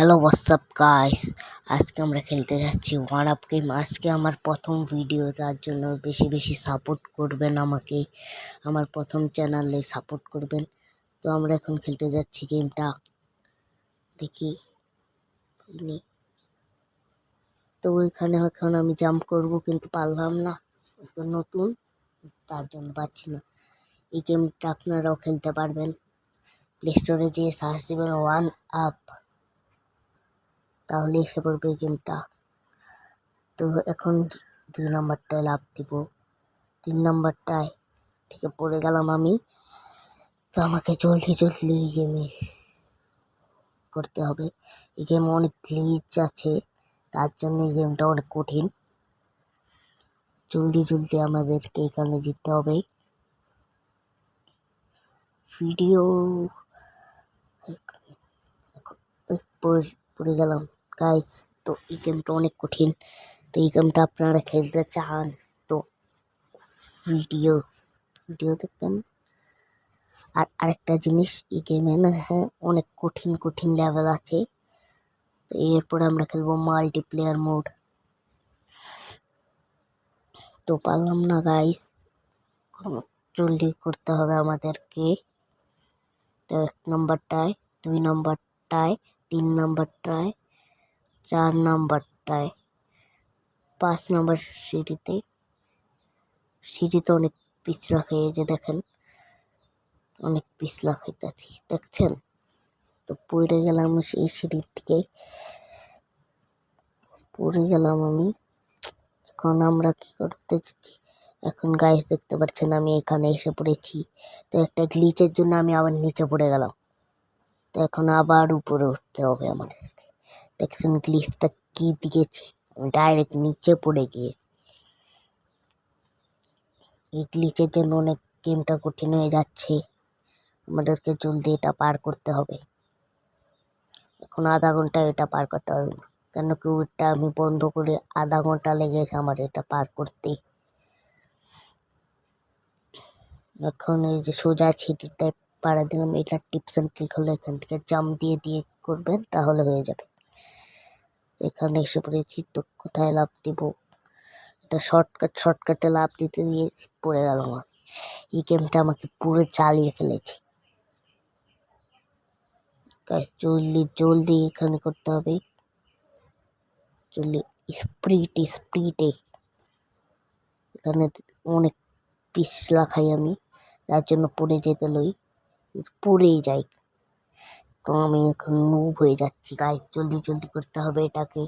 Hello WhatsApp guys, আজকে আমরা খেলতে যাচ্ছি ওয়ান আপ গেম। আজকে আমার প্রথম ভিডিও, তার জন্য বেশি বেশি সাপোর্ট করবেন আমাকে, আমার প্রথম চ্যানেলে সাপোর্ট করবেন। তো আমরা এখন খেলতে যাচ্ছি গেমটা, দেখি। তো এখানে এখন আমি জাম্প করব, কিন্তু পারলাম না, তো নতুন, তার জন্য পাচ্ছি না। এই গেমটা আপনারাও খেলতে পারবেন, প্লে স্টোরে যেয়ে সার্চ দেবেন ওয়ান আপ, তাহলে এসে পড়বে গেমটা। তো এখন 2 নম্বরটায় লাফ দিব, 3 নম্বরটায় থেকে পড়ে গেলাম আমি। তো আমাকে জলদি এই গেমে করতে হবে। এই গেমে অনেক গ্লিচ আছে, তার জন্য এই গেমটা অনেক কঠিন। জলদি আমাদেরকে এখানে জিততে হবে। ভিডিও পড়ে গেলাম গাইস। তো এই গেমটা অনেক কঠিন, তো এই গেমটা আপনারা খেলতে চান তো ভিডিও দেখবেন। আর আরেকটা জিনিস, এই গেমে না অনেক কঠিন লেভেল আছে। তো এরপর আমরা খেলবো মাল্টিপ্লেয়ার মোড। তো পারলাম না গাইস, জলদি করতে হবে আমাদেরকে। তো 1 নম্বরটায়, 2 নম্বরটায়, 3 নম্বরটায়, 4 নম্বরটায়, 5 নম্বর সিঁড়িতে অনেক পিছলা খেয়ে, যে দেখেন অনেক পিছলা খাইতেছি, দেখছেন? তো পড়ে গেলাম সেই সিঁড়ির থেকে, পড়ে গেলাম আমি। এখন আমরা কি করতে যাচ্ছি? এখন গাইস দেখতে পাচ্ছেন আমি এখানে এসে পড়েছি। তো একটা গ্লিচের জন্য আমি আবার নিচে পড়ে গেলাম। তো এখন আবার উপরে উঠতে হবে আমাদেরকে। দেখছেন গ্লিচটা কি দিয়েছি? আমি ডাইরেক্ট নিচে পড়ে গিয়েছি। এই গ্লিচের জন্য অনেক গেমটা কঠিন হয়ে যাচ্ছে, আমাদেরকে জলদি এটা পার করতে হবে। এখন আধা ঘন্টা এটা পার করতে হবে, কেন কি ওটা আমি বন্ধ করে আধা ঘন্টা লেগেছে আমার এটা পার করতে। এখন এই যে সোজা ছিটিতে পাড়া দিলাম, এটা টিপস অ্যান্ড ট্রিক হলো, এখান থেকে জাম্প দিয়ে করবেন, তাহলে হয়ে যাবে। এখানে এসে পড়েছি, তো কোথায় লাফ দিব? এটা শর্টকাটে লাফ দিতে দিয়ে পড়ে গেলাম। এই গেমটা আমাকে পুরো চালিয়ে ফেলেছে। জলদি এখানে করতে হবে, জলদি স্পিডে। এখানে অনেক পিছলা খাই আমি, তার জন্য পড়ে যেতে পড়েই যাই। তো আমি এখন মুভ হয়ে যাচ্ছি গাইস, জলদি করতে হবে এটাকে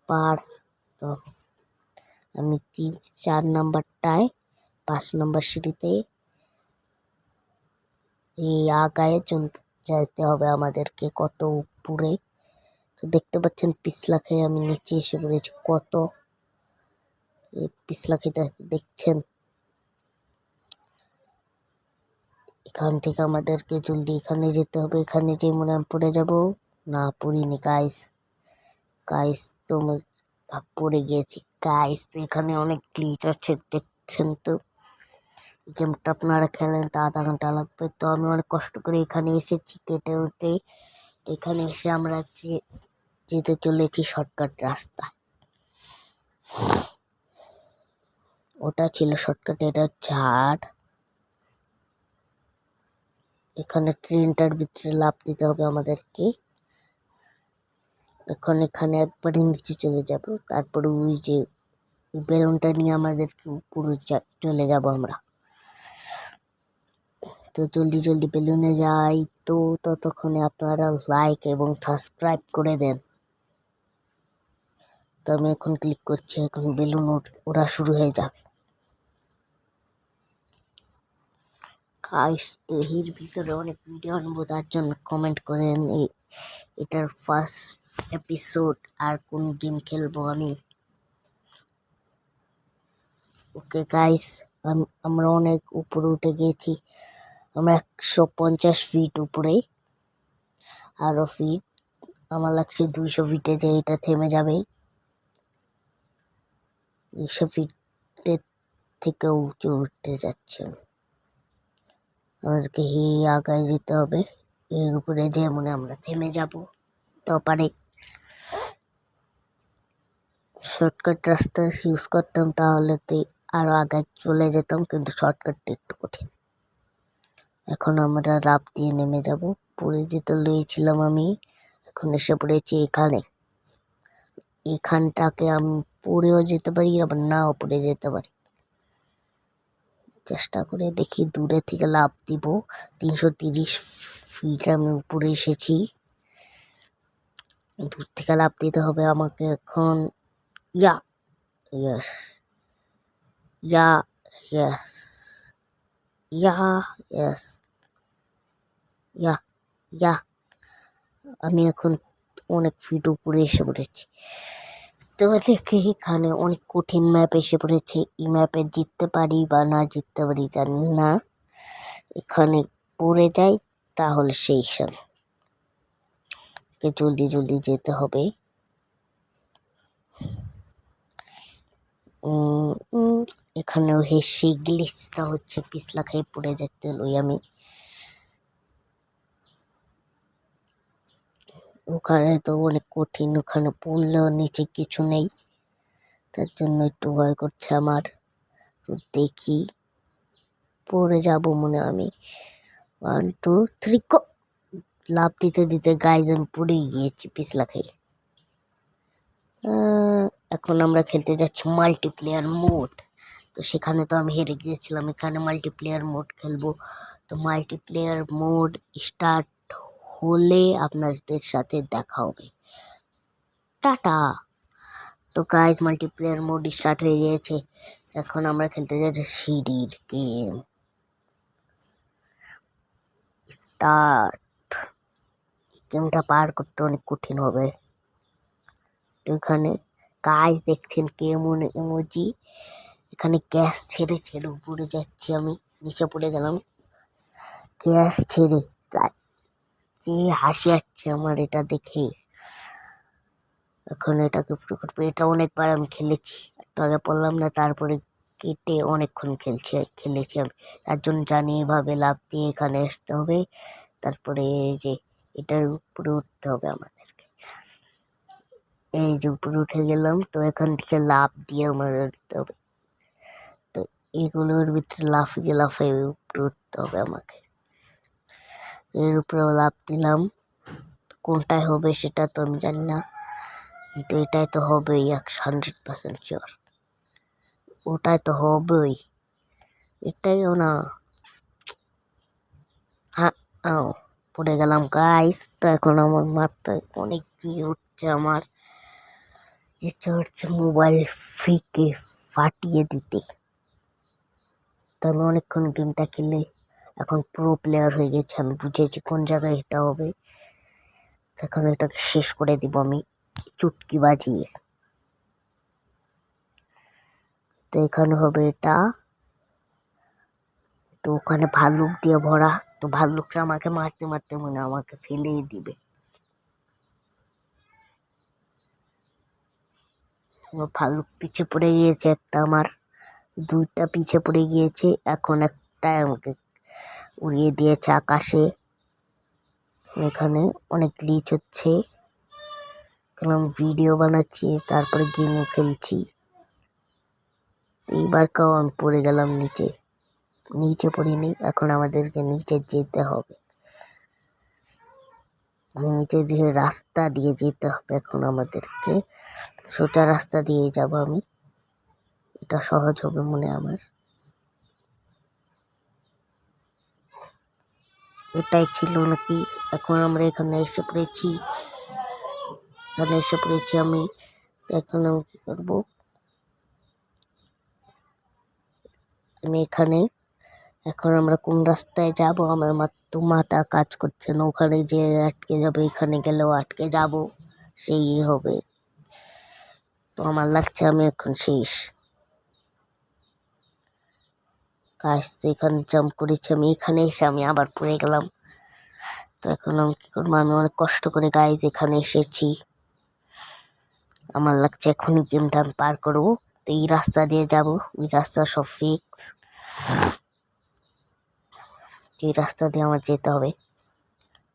পার। তো আমি 4 নম্বরটায়, 5 নম্বর সিঁড়িতে এই আগায় যেতে হবে আমাদেরকে, কত উপরে। তো দেখতে পাচ্ছেন পিছলা খেয়ে আমি নিচে এসে পড়েছি, কত পিছলা খেতে দেখছেন। এখান থেকে আমাদেরকে জলদি এখানে যেতে হবে, এখানে যে মনে আমি পড়ে যাব। না, পড়িনি গাইস তো পড়ে গিয়েছি গাইস। এখানে অনেক গ্লিচ আছে, দেখছেন। তো গেমটা আপনারা খেলেন তো আধা ঘন্টা লাগবে। তো আমি অনেক কষ্ট করে এখানে এসেছি কেটে উঠে। এখানে এসে আমরা যেতে চলেছি শর্টকাট রাস্তা। ওটা ছিল শর্টকাট, এটা ঝাড়। এখানে ট্রেনটার ভিতরে লাফ দিতে হবে আমাদেরকে। এখন এখানে একবারে নিচে চলে যাব, তারপরে ওই যে বেলুনটা নিয়ে আমাদেরকে উপরে চলে যাব আমরা। তো জলদি বেলুনে যাই। তো ততক্ষণে আপনারা লাইক এবং সাবস্ক্রাইব করে দেন। তো আমি এখন ক্লিক করছি, এখন বেলুন ওরা শুরু হয়ে যাবে গাইস। তো এর ভিতরে অনেক ভিডিও আনবো, তার জন্য কমেন্ট করেন এটার ফার্স্ট এপিসোড আর কোন গেম খেলবো আমি। ওকে গাইস, আমরা অনেক উপরে উঠে গিয়েছি, আমরা 150 ফিট উপরে। আরো ফিট আমার লাগছে 200 ফিটে যে এটা থেমে যাবে। 200 ফিটের থেকে উঁচু উঠতে যাচ্ছে, আমাদেরকে আগায় যেতে হবে। এর উপরে যে মনে আমরা থেমে যাব। তো পারে শর্টকাট রাস্তা ইউজ করতাম তাহলে তো আরো আগে চলে যেতাম, কিন্তু শর্টকাটটা একটু কঠিন। এখন আমরা লাফ দিয়ে নেমে যাব। পড়ে যেতে লইছিলাম আমি, এখন এসে পড়েছি এখানে। এখানটাকে আমি পড়েও যেতে পারি, আবার নাও পড়ে যেতে পারি। চেষ্টা করে দেখি, দূরে থেকে লাফ দিব। 330 ফিট আমি উপরে এসেছি। দূর থেকে লাফ দিতে হবে আমাকে এখন। Yeah yes yeah yes yeah yes yeah yeah আমি এখন অনেক ফিট উপরে এসে পড়েছি। তো দেখি এখানে অনেক কঠিন ম্যাপ এসে পড়েছে। এই ম্যাপে জিততে পারি বা না জিততে পারি জানি না। এখানে পড়ে যাই তাহলে সেই জলদি জলদি যেতে হবে। এখানেও সেই গ্লিচটা হচ্ছে, পিছলা খেয়ে পড়ে যেতে লই আমি। ওখানে তো অনেক কঠিন, ওখানে পড়লেও নিচে কিছু নেই, তার জন্য একটু ভয় করছে আমার। তো দেখি, পড়ে যাব মনে আমি। 1 2 3 লাফ দিতে দিতে গাইজ আমি পড়েই গিয়েছি পিছলা খেয়ে। এখন আমরা খেলতে যাচ্ছি মাল্টিপ্লেয়ার মোড। তো সেখানে তো আমি হেরে গিয়েছিলাম, এখানে মাল্টিপ্লেয়ার মোড খেলবো। তো মাল্টিপ্লেয়ার মোড স্টার্ট হলে আপনাদের সাথে দেখা হবে। টাটা। তো গাইজ মাল্টিপ্লেয়ার মোড স্টার্ট হয়ে গিয়েছে। এখন আমরা খেলতে যাচ্ছি সিঁড়ির গেম। স্টার্ট। গেমটা পার করতে অনেক কঠিন হবে। তো এখানে গাইজ দেখছেন কেমন ইমোজি। এখানে গ্যাস ছেড়ে ছেড়ে উপরে যাচ্ছি আমি, নিচে পড়ে গেলাম গ্যাস ছেড়ে। যে হাসি আসছে আমার এটা দেখে। এখন এটাকে পুরো করবো। এটা অনেকবার আমি খেলেছি, একটু আগে পড়লাম না, তারপরে কেটে অনেকক্ষণ খেলেছি আমি। তার জন্য জানি এভাবে লাফ দিয়ে এখানে আসতে হবে, তারপরে এই যে এটার উপরে উঠতে হবে আমাদেরকে। এই যে উপরে উঠে গেলাম, তো এখান থেকে লাফ দিয়ে আমার উঠতে হবে। তো এগুলোর ভিতরে লাফিয়ে লাফিয়ে উপরে উঠতে হবে আমাকে। এর উপরেও লাফ দিলাম, কোনটায় হবে সেটা তো আমি জানি না, কিন্তু এটাই তো হবেই 100% শিওর। ওটাই তো হবেই, এটাইও না। হ্যাঁ, পড়ে গেলাম গাইস। তো এখন আমার মাথায় অনেক কি উঠছে, আমার ইচ্ছা হচ্ছে মোবাইল ফ্রিকে ফাটিয়ে দিতে। তো আমি অনেকক্ষণ গেমটা খেলে এখন প্রো প্লেয়ার হয়ে গেছে, আমি বুঝেছি কোন জায়গায় এটা হবে। এখন এটাকে শেষ করে দিব আমি চুটকি বাজিয়ে। তো এখানে হবে এটা, তো ওখানে ভাল্লুক দিয়ে ভরা। তো ভাল্লুকটা আমাকে মারতে মারতে মনে আমাকে ফেলেই দিবে। ভাল্লুক পিছে পড়ে গিয়েছে একটা, আমার 2টা পিছে পড়ে গিয়েছে। এখন একটা আমাকে উড়িয়ে দিয়েছে আকাশে। এখানে অনেক গ্লিচ হচ্ছে, কারণ আমি ভিডিও বানাচ্ছি তারপরে গেমও খেলছি। এইবার কেউ আমি পড়ে গেলাম নিচে। নিচে পড়িনি, এখন আমাদেরকে নিচে যেতে হবে। নিচে যে রাস্তা দিয়ে যেতে হবে এখন আমাদেরকে, সোজা রাস্তা দিয়ে যাব আমি। এটা সহজ হবে মনে আমার। এটাই ছিল নাকি। এখন আমরা এখানে এসে পড়েছি, আমি। এখন আমি কি করবো, আমি এখানে। এখন আমরা কোন রাস্তায় যাব, আমার মাথা কাজ করছে না। ওখানে যে আটকে যাবে, এখানে গেলেও আটকে যাব, সেই হবে। তো আমার লাগছে আমি এখন শেষ। গাইস এখানে জাম্প করেছি আমি, এখানে এসে আমি আবার পড়ে গেলাম। তো এখন আমি কি করবো, আমি অনেক কষ্ট করে গাইস এখানে এসেছি। আমার লাগছে এখনই গেমটা আমি পার করবো। তো এই রাস্তা দিয়ে যাব, ওই রাস্তা সব ফিক্স। এই রাস্তা দিয়ে আমার যেতে হবে।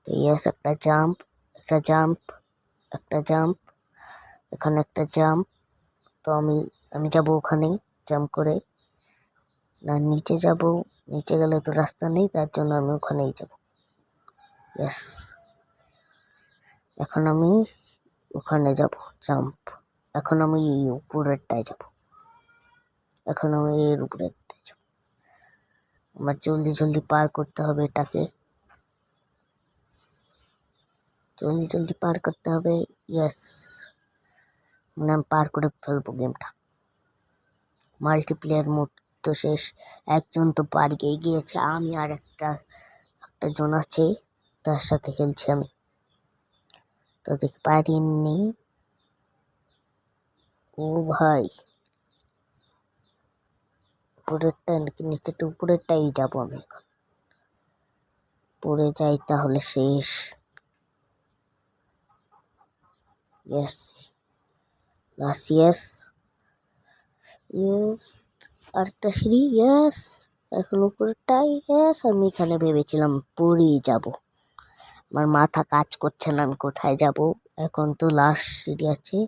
তো ইয়েস, একটা জাম্প, একটা জাম্প, একটা জাম্প, এখানে একটা জাম্প। তো আমি যাব ওখানে জাম্প করে, না নিচে যাব, নিচে গেলে তো রাস্তা নেই, তার জন্য আমি ওখানেই যাব। ইয়েস, এখন আমি ওখানে যাব জাম্প। এখন আমি এই উপরেরটায় যাব, এখন আমি এর উপরেরটায় যাব। আমার জলদি জলদি পার করতে হবে এটাকে, জলদি জলদি পার করতে হবে। ইয়েস, মানে আমি পার করে ফেলবো গেমটা। মাল্টিপ্লেয়ার মোড তো শেষ, একজন তো পালিয়ে গিয়েছে, আমি আর একটা জন আছে, তার সাথে খেলছি আমি। তো দেখি পারিনি। ও ভাই, উপরেরটা নাকি নিচেটা? উপরেরটাই যাবো আমি এখন। পড়ে যাই তাহলে শেষ। ইয়েস, লাস্ট, ইয়েস ইয়েস, আরেকটা সিঁড়ি, ইয়েস, এখন উপরেরটাই, ইয়েস। আমি এখানে ভেবেছিলাম পড়েই যাব, আমার মাথা কাজ করছে না আমি কোথায় যাব। এখন তো লাস্ট সিঁড়ি আছে।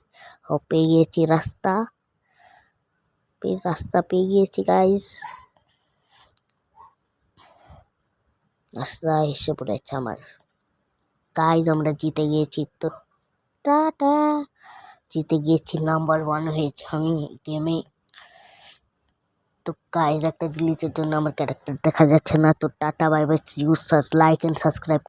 পেয়ে গিয়েছি রাস্তা, পেয়ে গিয়েছি গাইস। রাস্তা এসে পড়েছে আমার। গাইস আমরা জিতে গিয়েছি, তো টাটা, জিতে গিয়েছি, নাম্বার 1 হয়েছে আমি গেমে। তো গাইস একটা গ্লিচের জন্য আমার ক্যারেক্টার দেখা যাচ্ছে না। তো tata, bye bye, you like and subscribe.